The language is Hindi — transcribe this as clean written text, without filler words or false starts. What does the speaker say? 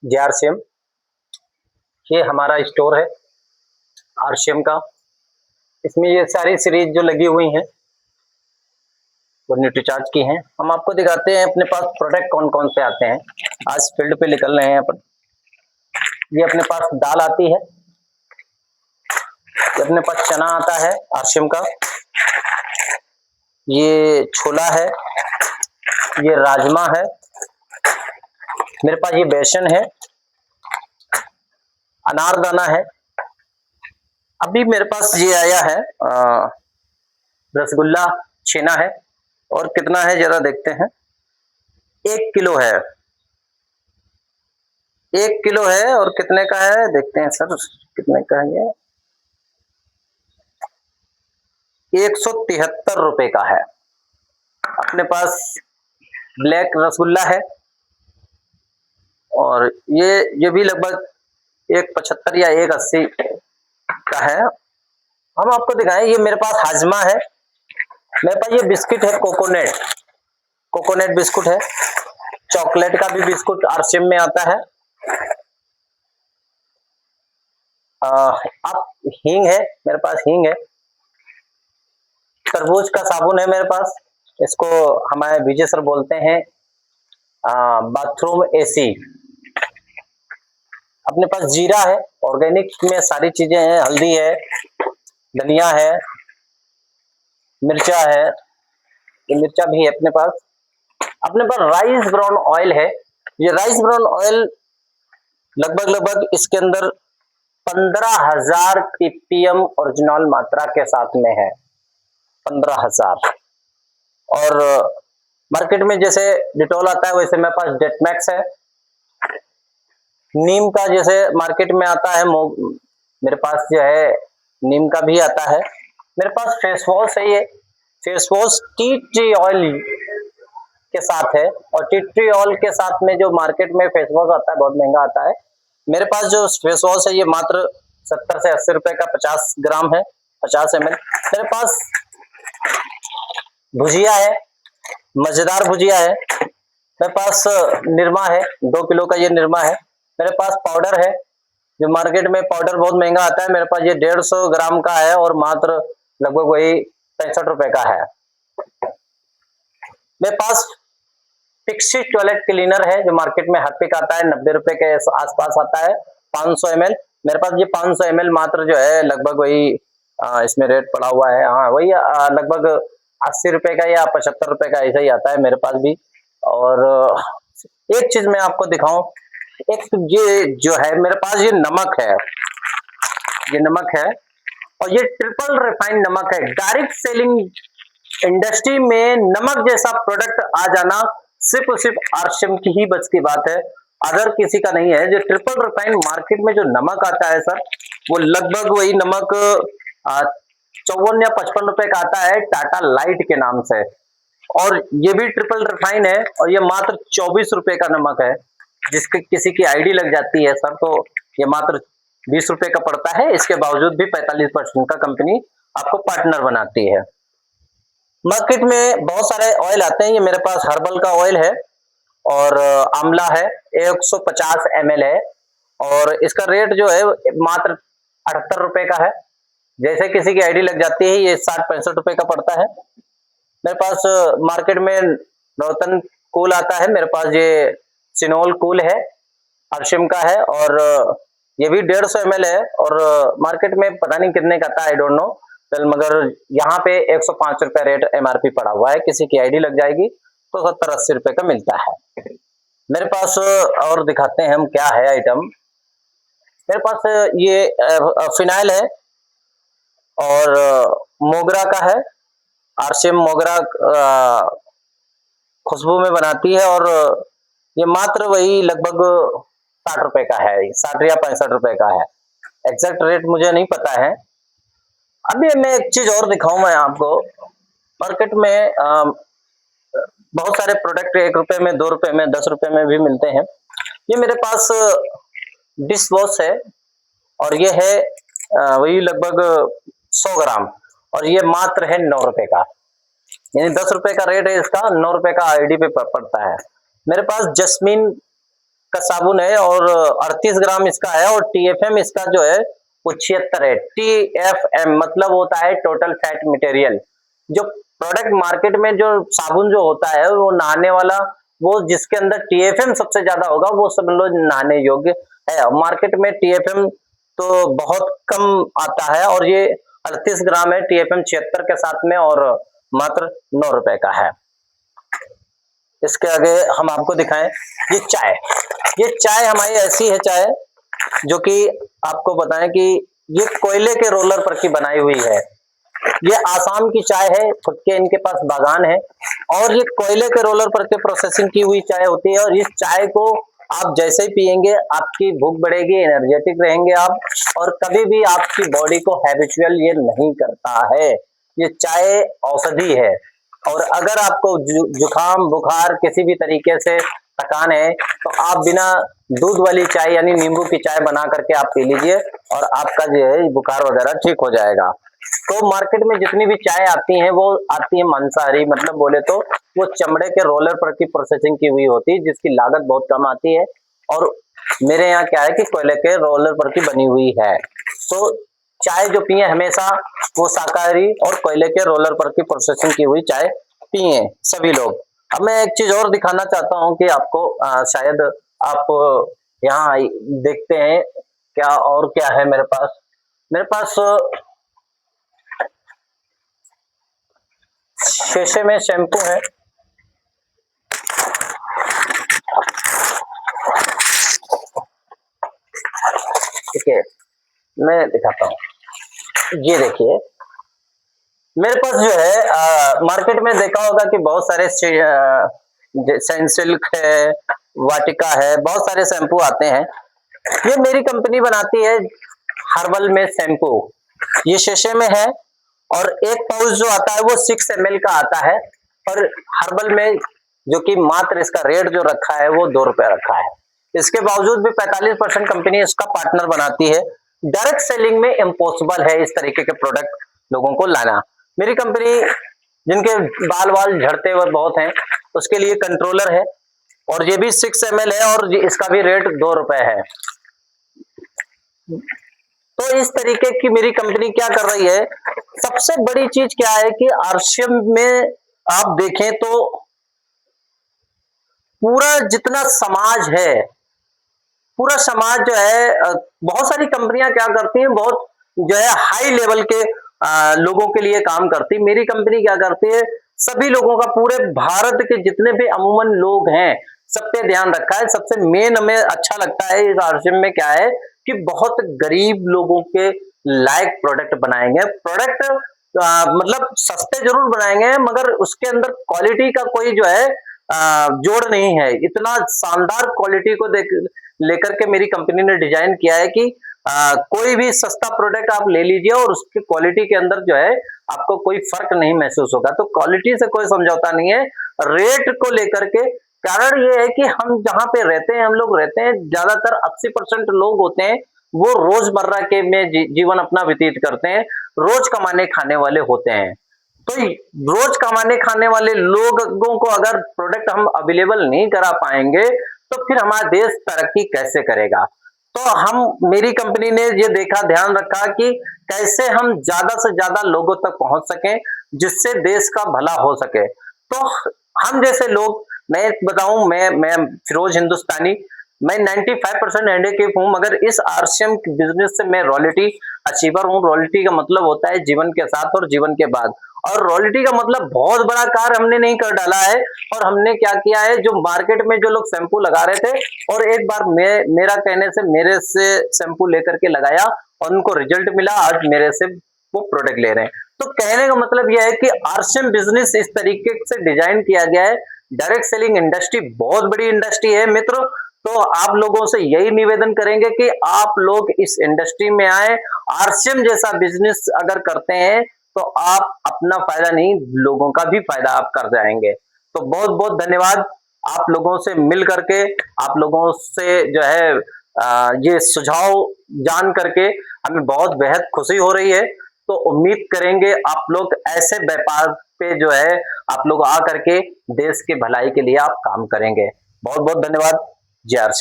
जेआरसीएम, ये हमारा स्टोर है आरसीएम का। इसमें ये सारी सीरीज जो लगी हुई हैं वो न्यूट्रीचार्ज की हैं। हम आपको दिखाते हैं अपने पास प्रोडक्ट कौन कौन से आते हैं। आज फील्ड पे निकल रहे हैं अपन। ये अपने पास दाल आती है, ये अपने पास चना आता है आरसीएम का, ये छोला है, ये राजमा है, मेरे पास ये बेसन है, अनारदाना है। अभी मेरे पास ये आया है रसगुल्ला छेना है। और कितना है जरा देखते हैं। 1 किलो है, 1 किलो है। और कितने का है देखते हैं सर, कितने का है ये। 173 रुपए का है। अपने पास ब्लैक रसगुल्ला है और ये भी लगभग 175 या 180 का है। हम आपको दिखाएं, ये मेरे पास हाजमा है, मेरे पास ये बिस्किट है कोकोनट बिस्कुट है। चॉकलेट का भी बिस्कुट आरसीएम में आता है। आप हींग है, मेरे पास हींग है। तरबूज का साबुन है मेरे पास, इसको हमारे विजय सर बोलते हैं बाथरूम एसी। अपने पास जीरा है, ऑर्गेनिक में सारी चीजें हैं। हल्दी है, धनिया है, मिर्चा है, ये मिर्चा भी है अपने पास। अपने पास राइस ब्राउन ऑयल है। ये राइस ब्राउन ऑयल लगभग इसके अंदर 15,000 ppm ओरिजिनल मात्रा के साथ में है, 15,000। और मार्केट में जैसे डिटॉल आता है वैसे मेरे पास डेटमैक्स है। नीम का जैसे मार्केट में आता है मेरे पास जो है नीम का भी आता है। मेरे पास फेस वॉश है, ये face wash tea tree oil के साथ है। और टी ट्री ऑयल के साथ में जो मार्केट में फेस वॉश आता है बहुत महंगा आता है। मेरे पास जो फेस वॉश है ये मात्र 70 से 80 रुपए का 50 ग्राम है, 50 ml। मेरे पास भुजिया है, मजेदार भुजिया है। मेरे पास निरमा है, 2 किलो का ये निरमा है। मेरे पास पाउडर है, जो मार्केट में पाउडर बहुत महंगा आता है, मेरे पास ये 150 ग्राम का है और मात्र लगभग वही 65 रुपए का है। मेरे पास फिक्सी टॉयलेट क्लीनर है, जो मार्केट में हार्पिक आता है, 90 रुपए के आसपास आता है, 500 ml। मेरे पास ये 500 ml मात्र जो है लगभग वही इसमें रेट पड़ा हुआ है, हाँ वही लगभग 80 रुपए का या 75 रुपए का ऐसा ही आता है मेरे पास भी। और एक चीज मैं आपको दिखाऊं, एक ये जो है मेरे पास ये नमक है, ये नमक है और ये ट्रिपल रिफाइंड नमक है। डायरेक्ट सेलिंग इंडस्ट्री में नमक जैसा प्रोडक्ट आ जाना सिर्फ आरसीएम की ही बस की बात है, अगर किसी का नहीं है। जो ट्रिपल रिफाइंड मार्केट में जो नमक आता है सर, वो लगभग वही नमक 54 या 55 रुपए का आता है टाटा लाइट के नाम से। और ये भी ट्रिपल रिफाइन है और ये मात्र 24 रुपए का नमक है। जिसके किसी की आईडी लग जाती है सर, तो ये मात्र 20 रुपए का पड़ता है। इसके बावजूद भी 45% का कंपनी आपको पार्टनर बनाती है। मार्केट में बहुत सारे ऑयल आते हैं, ये मेरे पास हर्बल का ऑयल है और आंवला है, 150 ml है और इसका रेट जो है मात्र 78 रुपए का है। जैसे किसी की आईडी लग जाती है ये 60-65 रुपए का पड़ता है। मेरे पास मार्केट में नौतन कूल आता है, मेरे पास ये सिनोल कूल है, आरसीएम का है और ये भी 150 ml है। और मार्केट में पता नहीं कितने का आता है, आई डोंट नो, मगर यहाँ पे 105 रुपए रेट एमआरपी पड़ा हुआ है। किसी की आईडी लग जाएगी तो 70-80 रुपए का मिलता है। मेरे पास और दिखाते हैं हम क्या है आइटम। मेरे पास ये फिनाइल है और मोगरा का है। आरसीएम मोगरा खुशबू में बनाती है और ये मात्र वही लगभग 60 रुपए का है, 60 या 65 रुपए का है। एग्जैक्ट रेट मुझे नहीं पता है। अभी मैं एक चीज और दिखाऊं मैं आपको। मार्केट में बहुत सारे प्रोडक्ट 1 रुपए में, 2 रुपए में, 10 रुपए में भी मिलते हैं। ये मेरे पास डिश वॉश है और ये है वही लगभग 100 ग्राम और ये मात्र है 9 रुपए का। यानी 10 रुपए का रेट है इसका, 9 रुपए का आईडी पे पड़ता है। मेरे पास जस्मीन का साबुन है और 38 ग्राम इसका है और TFM इसका जो है वो 76 है। TFM मतलब होता है टोटल फैट मटेरियल। जो प्रोडक्ट मार्केट में जो साबुन जो होता है वो नहाने वाला, वो जिसके अंदर TFM सबसे ज्यादा होगा वो सब लोग नहाने योग्य है। मार्केट में TFM तो बहुत कम आता है और ये 38 ग्राम है TFM 76 के साथ में और मात्र 9 रुपए का है। इसके आगे हम आपको दिखाएं ये चाय हमारी ऐसी है चाय जो कि आपको बताएं कि ये कोयले के रोलर पर की बनाई हुई है। ये आसाम की चाय है, खुद के इनके पास बागान है और ये कोयले के रोलर पर के प्रोसेसिंग की हुई चाय होती है और इस चाय को आप जैसे ही पियेंगे आपकी भूख बढ़ेगी, एनर्जेटिक रहेंगे आप और कभी भी आपकी बॉडी को हैबिचुअल ये नहीं करता है। ये चाय औषधि है और अगर आपको जुकाम बुखार किसी भी तरीके से थकान है तो आप बिना दूध वाली चाय यानी नींबू की चाय बना करके आप पी लीजिए और आपका जो है बुखार वगैरह ठीक हो जाएगा। तो मार्केट में जितनी भी चाय आती है वो आती है मांसाहारी, मतलब बोले तो वो चमड़े के रोलर पर की प्रोसेसिंग की हुई होती है जिसकी लागत बहुत कम आती है और मेरे यहाँ क्या है कि कोयले के रोलर पर की बनी हुई है। तो चाय जो पिए हमेशा वो शाकाहारी और कोयले के रोलर पर की प्रोसेसिंग की हुई चाय पिए सभी लोग। अब मैं एक चीज और दिखाना चाहता हूँ कि आपको शायद आप यहाँ देखते हैं क्या और क्या है मेरे पास शीशे में शैम्पू है। ठीक है, मैं दिखाता हूँ। ये देखिए मेरे पास जो है मार्केट में देखा होगा कि बहुत सारे सनसिल्क है, वाटिका है, बहुत सारे शैम्पू आते हैं। ये मेरी कंपनी बनाती है हर्बल में शैम्पू। ये शीशे में है और एक पाउच जो आता है वो 6 ml का आता है और हर्बल में जो कि मात्र इसका रेट जो रखा है वो 2 रुपए रखा है। इसके बावजूद भी 45% कंपनी इसका पार्टनर बनाती है। डायरेक्ट सेलिंग में इम्पॉसिबल है इस तरीके के प्रोडक्ट लोगों को लाना। मेरी कंपनी जिनके बाल वाल झड़ते हुए बहुत हैं उसके लिए कंट्रोलर है और ये भी 6 ml है और इसका भी रेट 2 रुपए है। तो इस तरीके की मेरी कंपनी क्या कर रही है, सबसे बड़ी चीज क्या है कि आरसीएम में आप देखें तो पूरा जितना समाज है, पूरा समाज जो है बहुत सारी कंपनियां क्या करती हैं, बहुत जो है हाई लेवल के लोगों के लिए काम करती है। मेरी कंपनी क्या करती है, सभी लोगों का, पूरे भारत के जितने भी अमूमन लोग हैं सब पे ध्यान रखा है। सबसे मेन हमें अच्छा लगता है इस आरसीएम में क्या है कि बहुत गरीब लोगों के लायक प्रोडक्ट बनाएंगे। प्रोडक्ट मतलब सस्ते जरूर बनाएंगे मगर उसके अंदर क्वालिटी का कोई जो है जोड़ नहीं है। इतना शानदार क्वालिटी को लेकर के मेरी कंपनी ने डिजाइन किया है कि कोई भी सस्ता प्रोडक्ट आप ले लीजिए और उसकी क्वालिटी के अंदर जो है आपको कोई फर्क नहीं महसूस होगा। तो क्वालिटी से कोई समझौता नहीं है। रेट को लेकर के कारण ये है कि हम जहां पे रहते हैं, हम लोग रहते हैं, ज्यादातर 80% लोग होते हैं वो रोजमर्रा के में जीवन अपना व्यतीत करते हैं, रोज कमाने खाने वाले होते हैं। तो रोज कमाने खाने वाले लोगों को अगर प्रोडक्ट हम अवेलेबल नहीं करा पाएंगे तो फिर हमारा देश तरक्की कैसे करेगा। तो हम, मेरी कंपनी ने ये देखा, ध्यान रखा कि कैसे हम ज्यादा से ज्यादा लोगों तक पहुंच सकें जिससे देश का भला हो सके। तो हम जैसे लोग, मैं बताऊं, मैं फिरोज हिंदुस्तानी, मैं 95% हैंडीकैप हूं मगर इस आरसीएम बिजनेस से मैं रॉयल्टी अचीवर हूं। रॉयल्टी का मतलब होता है जीवन के साथ और जीवन के बाद, और रॉयल्टी का मतलब बहुत बड़ा कार्य हमने नहीं कर डाला है। और हमने क्या किया है, जो मार्केट में जो लोग शैम्पू लगा रहे थे और एक बार मेरा कहने से मेरे से शैम्पू लेकर के लगाया और उनको रिजल्ट मिला, आज मेरे से वो प्रोडक्ट ले रहे हैं। तो कहने का मतलब यह है कि आरसीएम बिजनेस इस तरीके से डिजाइन किया गया है। डायरेक्ट सेलिंग इंडस्ट्री बहुत बड़ी इंडस्ट्री है मित्रों। तो आप लोगों से यही निवेदन करेंगे कि आप लोग इस इंडस्ट्री में आए। आरसीएम जैसा बिजनेस अगर करते हैं तो आप अपना फायदा नहीं, लोगों का भी फायदा आप कर जाएंगे। तो बहुत बहुत धन्यवाद। आप लोगों से मिल करके, आप लोगों से जो है ये सुझाव जान करके हमें बहुत बेहद खुशी हो रही है। तो उम्मीद करेंगे आप लोग ऐसे व्यापार पे जो है आप लोग आ करके देश की भलाई के लिए आप काम करेंगे। बहुत बहुत धन्यवाद। जय आरसीएम।